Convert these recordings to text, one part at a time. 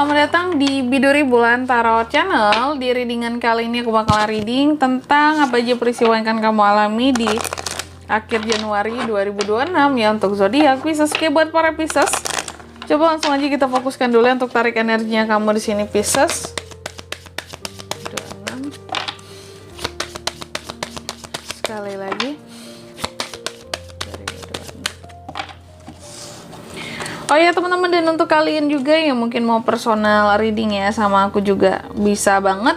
selamat datang di Biduri Bulan Tarot Channel. Di readingan kali ini aku bakal reading tentang apa aja peristiwa yang akan kamu alami di akhir Januari 2026 ya untuk zodiak Pisces. Oke, buat para Pisces, coba langsung aja kita fokuskan dulu ya untuk tarik energinya kamu di sini Pisces. 26. Sekali lagi. Oh ya teman-teman, dan untuk kalian juga yang mungkin mau personal reading ya sama aku juga bisa banget,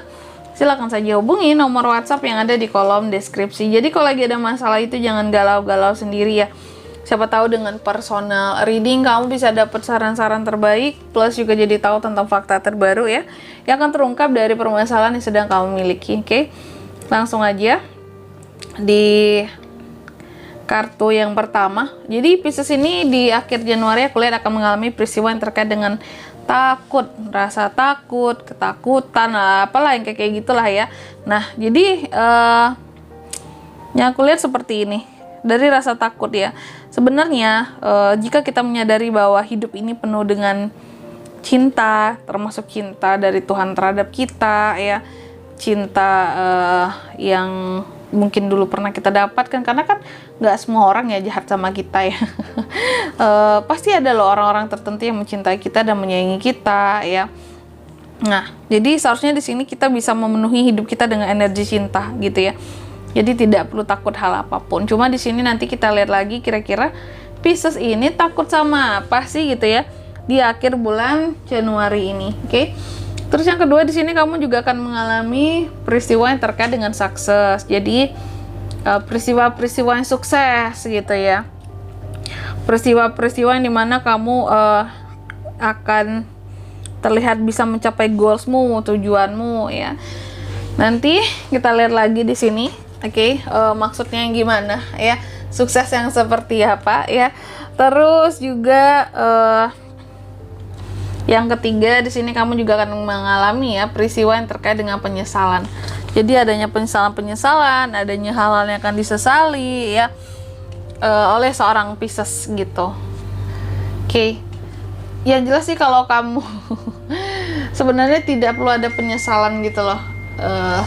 silahkan saja hubungi nomor WhatsApp yang ada di kolom deskripsi. Jadi kalau lagi ada masalah itu jangan galau-galau sendiri ya. Siapa tahu dengan personal reading kamu bisa dapat saran-saran terbaik, plus juga jadi tahu tentang fakta terbaru ya yang akan terungkap dari permasalahan yang sedang kamu miliki. Oke, langsung aja di kartu yang pertama. Jadi Pisces ini di akhir Januari aku lihat akan mengalami peristiwa yang terkait dengan takut, rasa takut, ketakutan, apalah yang kayak gitulah ya. Nah, jadi yang aku lihat seperti ini. Dari rasa takut ya. Sebenarnya jika kita menyadari bahwa hidup ini penuh dengan cinta, termasuk cinta dari Tuhan terhadap kita ya. Cinta yang mungkin dulu pernah kita dapatkan, karena kan nggak semua orang ya jahat sama kita ya. Pasti ada loh orang-orang tertentu yang mencintai kita dan menyayangi kita ya. Nah, jadi seharusnya di sini kita bisa memenuhi hidup kita dengan energi cinta gitu ya. Jadi tidak perlu takut hal apapun. Cuma di sini nanti kita lihat lagi kira-kira Pisces ini takut sama apa sih gitu ya di akhir bulan Januari ini. Oke. Terus yang kedua di sini kamu juga akan mengalami peristiwa yang terkait dengan sukses. Jadi peristiwa-peristiwa yang sukses gitu ya. Peristiwa-peristiwa yang dimana kamu akan terlihat bisa mencapai goalsmu, tujuanmu ya. Nanti kita lihat lagi di sini, oke, maksudnya yang gimana ya? Sukses yang seperti apa ya? Terus juga yang ketiga di sini kamu juga akan mengalami ya peristiwa yang terkait dengan penyesalan. Jadi adanya penyesalan, adanya hal-hal yang akan disesali ya oleh seorang Pisces gitu. Oke. Yang jelas sih kalau kamu sebenarnya tidak perlu ada penyesalan gitu loh.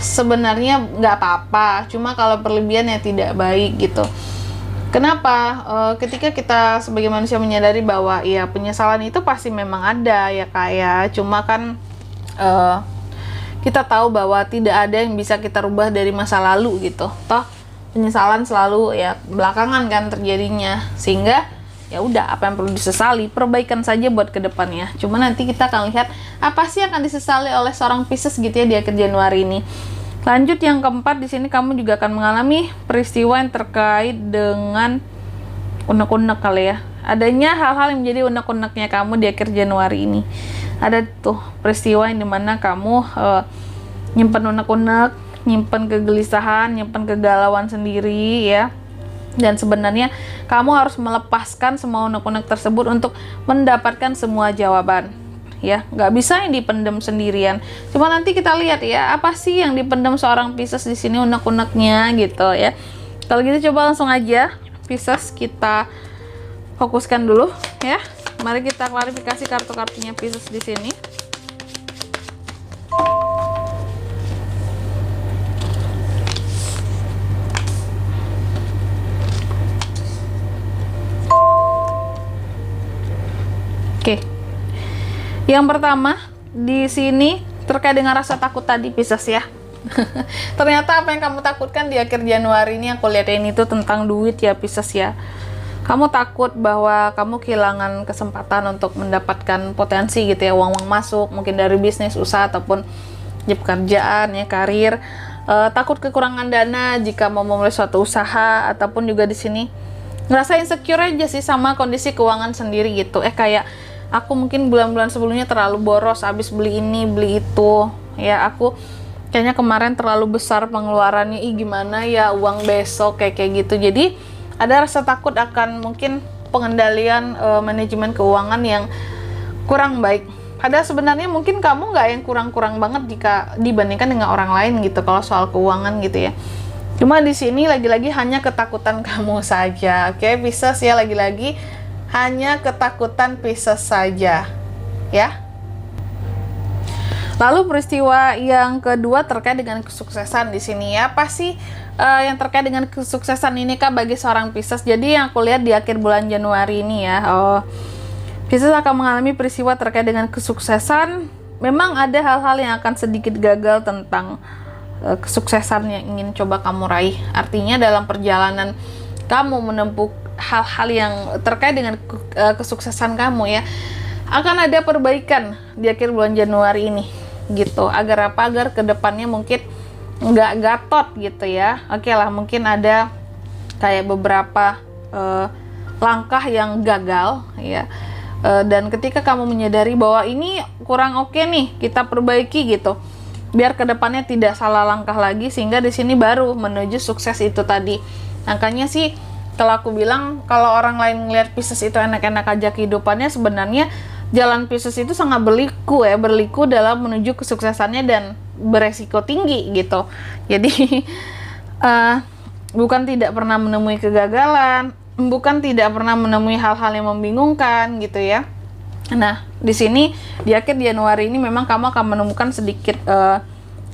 Sebenarnya nggak apa-apa, cuma kalau berlebihan ya tidak baik gitu. Kenapa? Ketika kita sebagai manusia menyadari bahwa ya penyesalan itu pasti memang ada ya kayak, cuma kan kita tahu bahwa tidak ada yang bisa kita rubah dari masa lalu gitu. Toh penyesalan selalu ya belakangan kan terjadinya, sehingga ya udah apa yang perlu disesali, perbaikan saja buat kedepannya. Cuma nanti kita akan lihat apa sih yang akan disesali oleh seorang Pisces gitu ya di akhir Januari ini. Lanjut yang keempat, di sini kamu juga akan mengalami peristiwa yang terkait dengan unek-unek kali ya. Adanya hal-hal yang menjadi unek-uneknya kamu di akhir Januari ini. Ada tuh peristiwa yang dimana kamu nyimpen unek-unek, nyimpen kegelisahan, nyimpen kegalauan sendiri ya. Dan sebenarnya kamu harus melepaskan semua unek-unek tersebut untuk mendapatkan semua jawaban. Ya, nggak bisa yang dipendam sendirian. Cuma nanti kita lihat ya apa sih yang dipendam seorang Pisces di sini unek-uneknya gitu ya. Kalau gitu coba langsung aja Pisces kita fokuskan dulu ya. Mari kita klarifikasi kartu-kartunya Pisces di sini. Oke. Yang pertama di sini terkait dengan rasa takut tadi Pisces ya. Ternyata apa yang kamu takutkan di akhir Januari ini aku lihat ini tuh tentang duit ya Pisces ya. Kamu takut bahwa kamu kehilangan kesempatan untuk mendapatkan potensi gitu ya, uang masuk mungkin dari bisnis, usaha ataupun pekerjaan ya, karir. Takut kekurangan dana jika mau memulai suatu usaha, ataupun juga di sini ngerasa insecure aja sih sama kondisi keuangan sendiri gitu. Kayak aku mungkin bulan-bulan sebelumnya terlalu boros, habis beli ini, beli itu. Ya, aku kayaknya kemarin terlalu besar pengeluarannya. Gimana ya uang besok kayak gitu. Jadi, ada rasa takut akan mungkin pengendalian manajemen keuangan yang kurang baik. Padahal sebenarnya mungkin kamu nggak yang kurang-kurang banget jika dibandingkan dengan orang lain gitu kalau soal keuangan gitu ya. Cuma di sini lagi-lagi hanya ketakutan kamu saja. Oke, Pisces ya, lagi-lagi hanya ketakutan Pisces saja ya. Lalu peristiwa yang kedua terkait dengan kesuksesan di sini ya. Apa sih yang terkait dengan kesuksesan ini Kak bagi seorang Pisces? Jadi yang aku lihat di akhir bulan Januari ini ya, Pisces akan mengalami peristiwa terkait dengan kesuksesan. Memang ada hal-hal yang akan sedikit gagal tentang kesuksesan yang ingin coba kamu raih. Artinya dalam perjalanan kamu menempuh hal-hal yang terkait dengan kesuksesan kamu ya, akan ada perbaikan di akhir bulan Januari ini gitu. Agar apa? Agar kedepannya mungkin nggak gatot gitu ya. Oke lah, mungkin ada kayak beberapa langkah yang gagal ya. Dan ketika kamu menyadari bahwa ini kurang oke nih, kita perbaiki gitu. Biar kedepannya tidak salah langkah lagi, sehingga di sini baru menuju sukses itu tadi. Makanya sih kalau aku bilang, kalau orang lain ngelihat Pisces itu enak-enak aja kehidupannya, sebenarnya jalan Pisces itu sangat berliku ya, berliku dalam menuju kesuksesannya dan beresiko tinggi gitu. Jadi bukan tidak pernah menemui kegagalan, bukan tidak pernah menemui hal-hal yang membingungkan gitu ya. Nah, di sini di akhir Januari ini memang kamu akan menemukan sedikit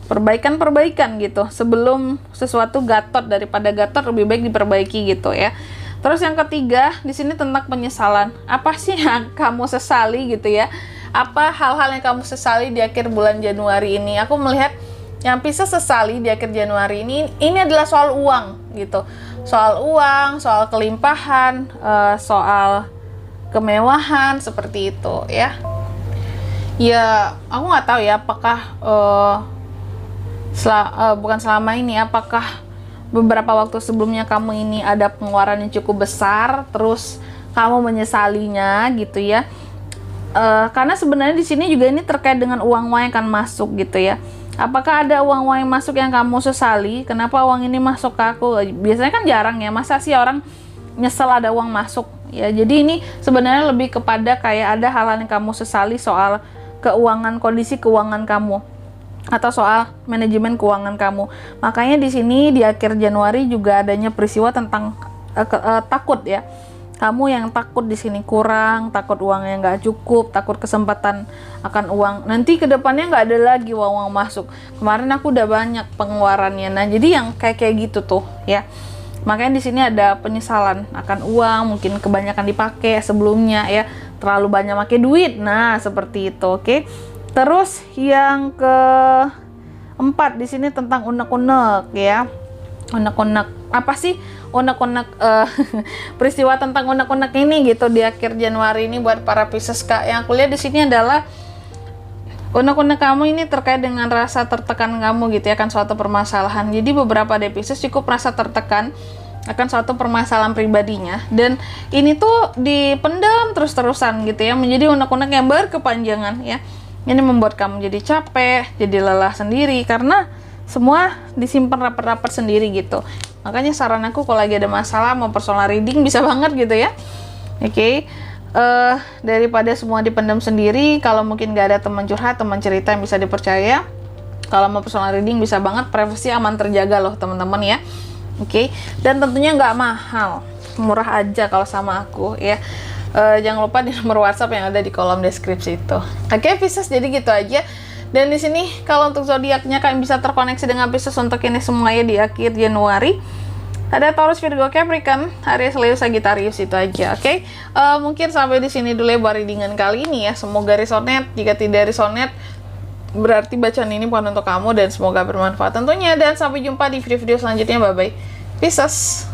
perbaikan-perbaikan gitu. Sebelum sesuatu gatot, daripada gatot lebih baik diperbaiki gitu ya. Terus yang ketiga, di sini tentang penyesalan. Apa sih yang kamu sesali gitu ya? Apa hal-hal yang kamu sesali di akhir bulan Januari ini? Aku melihat yang Pisces sesali di akhir Januari ini adalah soal uang gitu. Soal uang, soal kelimpahan, soal kemewahan seperti itu ya. Ya, aku nggak tahu ya apakah bukan selama ini, apakah beberapa waktu sebelumnya kamu ini ada pengeluaran yang cukup besar, terus kamu menyesalinya gitu ya. Karena sebenarnya di sini juga ini terkait dengan uang-uang yang akan masuk gitu ya. Apakah ada uang-uang yang masuk yang kamu sesali? Kenapa uang ini masuk ke aku? Biasanya kan jarang ya. Masa sih orang nyesel ada uang masuk? Ya, jadi ini sebenarnya lebih kepada kayak ada hal-hal yang kamu sesali soal keuangan, kondisi keuangan kamu, atau soal manajemen keuangan kamu. Makanya di sini di akhir Januari juga adanya peristiwa tentang takut ya. Kamu yang takut di sini kurang, takut uangnya nggak cukup, takut kesempatan akan uang. Nanti kedepannya nggak ada lagi uang masuk. Kemarin aku udah banyak pengeluarannya. Nah, jadi yang kayak gitu tuh ya. Makanya di sini ada penyesalan akan uang, mungkin kebanyakan dipakai sebelumnya ya, terlalu banyak pakai duit. Nah, seperti itu, oke. Terus yang keempat di sini tentang unek-unek ya. Unek-unek apa sih unek-unek peristiwa tentang unek-unek ini gitu di akhir Januari ini buat para Pisces Kak. Yang aku lihat di sini adalah unek-unek kamu ini terkait dengan rasa tertekan kamu gitu ya, akan suatu permasalahan. Jadi beberapa dari Pisces cukup merasa tertekan akan suatu permasalahan pribadinya, dan ini tuh dipendam terus-terusan gitu ya, menjadi unek-unek yang berkepanjangan ya. Ini membuat kamu jadi capek, jadi lelah sendiri karena semua disimpan rapat-rapat sendiri gitu. Makanya saran aku kalau lagi ada masalah mau personal reading bisa banget gitu ya. Oke. Daripada semua dipendam sendiri, kalau mungkin gak ada teman curhat, teman cerita yang bisa dipercaya, kalau mau personal reading bisa banget, privasi aman terjaga loh teman-teman ya. Oke. Dan tentunya nggak mahal, murah aja kalau sama aku ya. Jangan lupa di nomor WhatsApp yang ada di kolom deskripsi itu. Oke, Pisces, jadi gitu aja. Dan di sini kalau untuk zodiaknya kalian bisa terkoneksi dengan Pisces untuk ini semuanya di akhir Januari. Ada Taurus, Virgo, Capricorn, Aries, Leo, Sagittarius, itu aja, oke? Mungkin sampai di sini dulu ya buat readingan kali ini ya. Semoga resonate. Jika tidak resonate, berarti bacaan ini bukan untuk kamu dan semoga bermanfaat tentunya. Dan sampai jumpa di video-video selanjutnya. Bye-bye. Pisces.